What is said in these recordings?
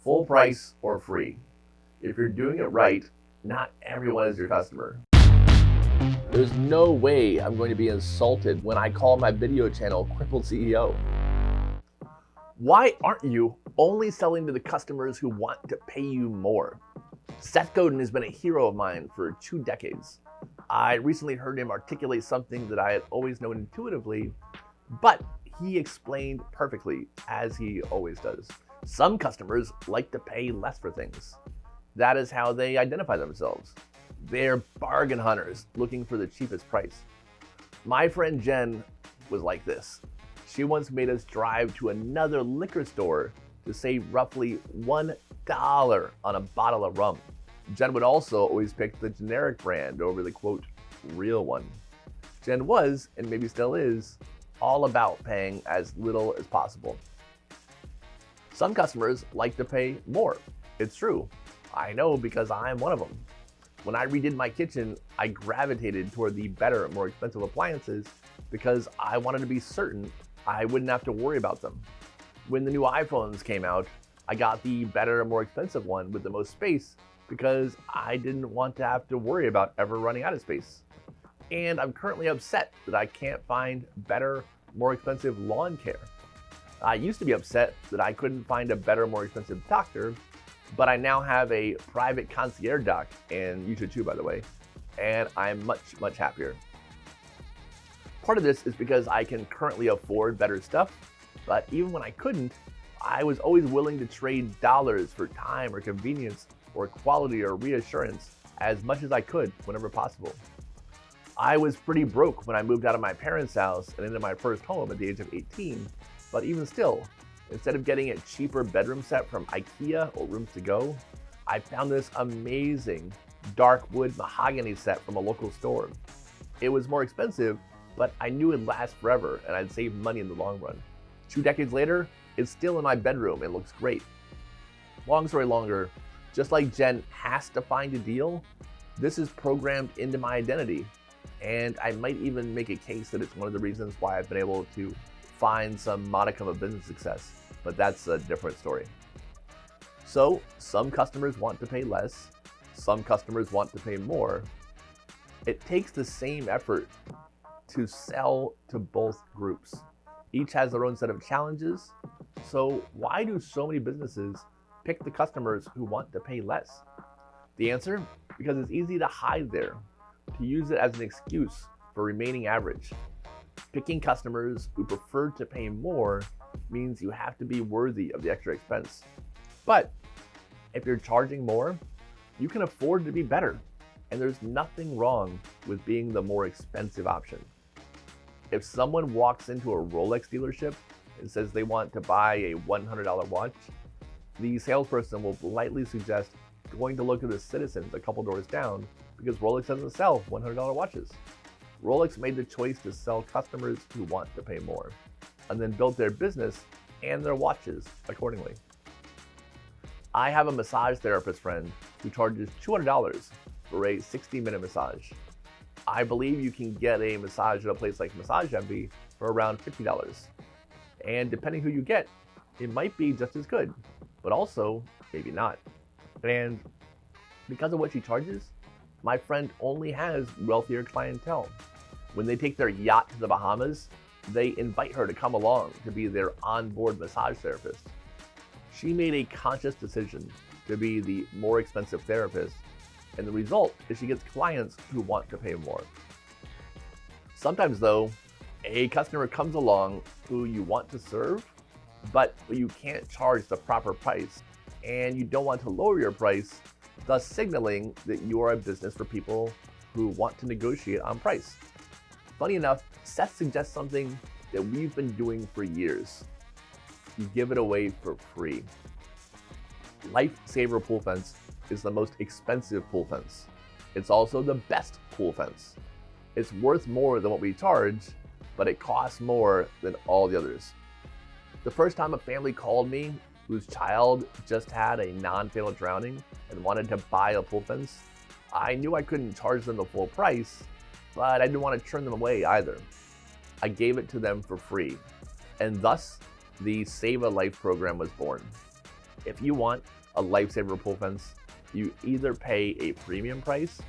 full price or free. If you're doing it right, not everyone is your customer. There's no way I'm going to be insulted when I call my video channel Crippled CEO. Why aren't you only selling to the customers who want to pay you more? Seth Godin has been a hero of mine for 2 decades. I recently heard him articulate something that I had always known intuitively, but he explained perfectly, as he always does. Some customers like to pay less for things. That is how they identify themselves. They're bargain hunters looking for the cheapest price. My friend Jen was like this. She once made us drive to another liquor store to save roughly $1 on a bottle of rum. Jen would also always pick the generic brand over the quote, real one. Jen was, and maybe still is, all about paying as little as possible. Some customers like to pay more. It's true. I know because I'm one of them. When I redid my kitchen, I gravitated toward the better, more expensive appliances because I wanted to be certain I wouldn't have to worry about them. When the new iPhones came out, I got the better, more expensive one with the most space because I didn't want to have to worry about ever running out of space. And I'm currently upset that I can't find better, more expensive lawn care. I used to be upset that I couldn't find a better, more expensive doctor, but I now have a private concierge doc, and you should too, by the way, and I'm much, much happier. Part of this is because I can currently afford better stuff, but even when I couldn't, I was always willing to trade dollars for time or convenience or quality or reassurance as much as I could whenever possible. I was pretty broke when I moved out of my parents' house and into my first home at the age of 18, but even still, instead of getting a cheaper bedroom set from IKEA or Rooms to Go, I found this amazing dark wood mahogany set from a local store. It was more expensive, but I knew it'd last forever and I'd save money in the long run. 2 decades later, it's still in my bedroom and looks great. Long story longer, just like Jen has to find a deal, this is programmed into my identity. And I might even make a case that it's one of the reasons why I've been able to find some modicum of business success, but that's a different story. So some customers want to pay less, some customers want to pay more. It takes the same effort to sell to both groups. Each has their own set of challenges. So why do so many businesses pick the customers who want to pay less? The answer? Because it's easy to hide there, to use it as an excuse for remaining average. Picking customers who prefer to pay more means you have to be worthy of the extra expense. But if you're charging more, you can afford to be better, and there's nothing wrong with being the more expensive option. If someone walks into a Rolex dealership and says they want to buy a $100 watch, the salesperson will politely suggest going to look at the Citizens a couple doors down because Rolex doesn't sell $100 watches. Rolex made the choice to sell customers who want to pay more, and then built their business and their watches accordingly. I have a massage therapist friend who charges $200 for a 60-minute massage. I believe you can get a massage at a place like Massage Envy for around $50. And depending who you get, it might be just as good, but also maybe not. And because of what she charges, my friend only has wealthier clientele. When they take their yacht to the Bahamas, they invite her to come along to be their onboard massage therapist. She made a conscious decision to be the more expensive therapist, and the result is she gets clients who want to pay more. Sometimes though, a customer comes along who you want to serve, but you can't charge the proper price, and you don't want to lower your price, thus signaling that you are a business for people who want to negotiate on price. Funny enough, Seth suggests something that we've been doing for years. You give it away for free. Lifesaver pool fence is the most expensive pool fence. It's also the best pool fence. It's worth more than what we charge, but it costs more than all the others. The first time a family called me whose child just had a non-fatal drowning and wanted to buy a pool fence, I knew I couldn't charge them the full price, but I didn't want to turn them away either. I gave it to them for free, and thus the Save a Life program was born. If you want a lifesaver pool fence, you either pay a premium price,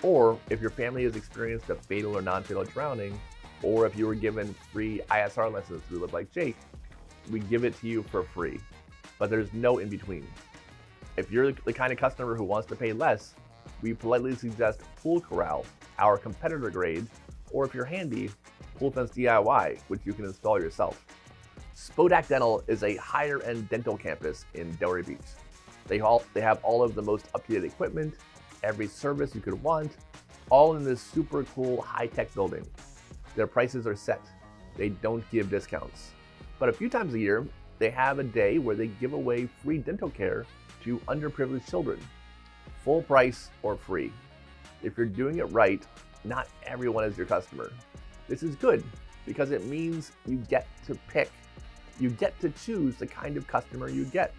or if your family has experienced a fatal or non-fatal drowning, or if you were given free ISR lessons through Live Like Jake, we give it to you for free. But there's no in between. If you're the kind of customer who wants to pay less, we politely suggest Pool Corral, our competitor grade, or if you're handy, Pool Fence DIY, which you can install yourself. Spodak Dental is a higher-end dental campus in Delray Beach. They have all of the most up-to-date equipment, every service you could want, all in this super cool high-tech building. Their prices are set. They don't give discounts. But a few times a year, they have a day where they give away free dental care to underprivileged children. Full price or free. If you're doing it right, not everyone is your customer. This is good because it means you get to pick. You get to choose the kind of customer you get.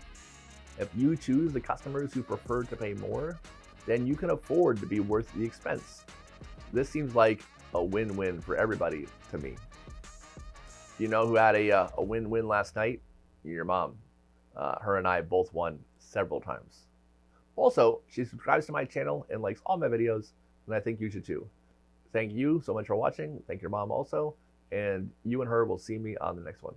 If you choose the customers who prefer to pay more, then you can afford to be worth the expense. This seems like a win-win for everybody to me. You know who had a win-win last night? Your mom. Her and I both won several times. Also, she subscribes to my channel and likes all my videos, and I think you should too. Thank you so much for watching. Thank your mom also, and you and her will see me on the next one.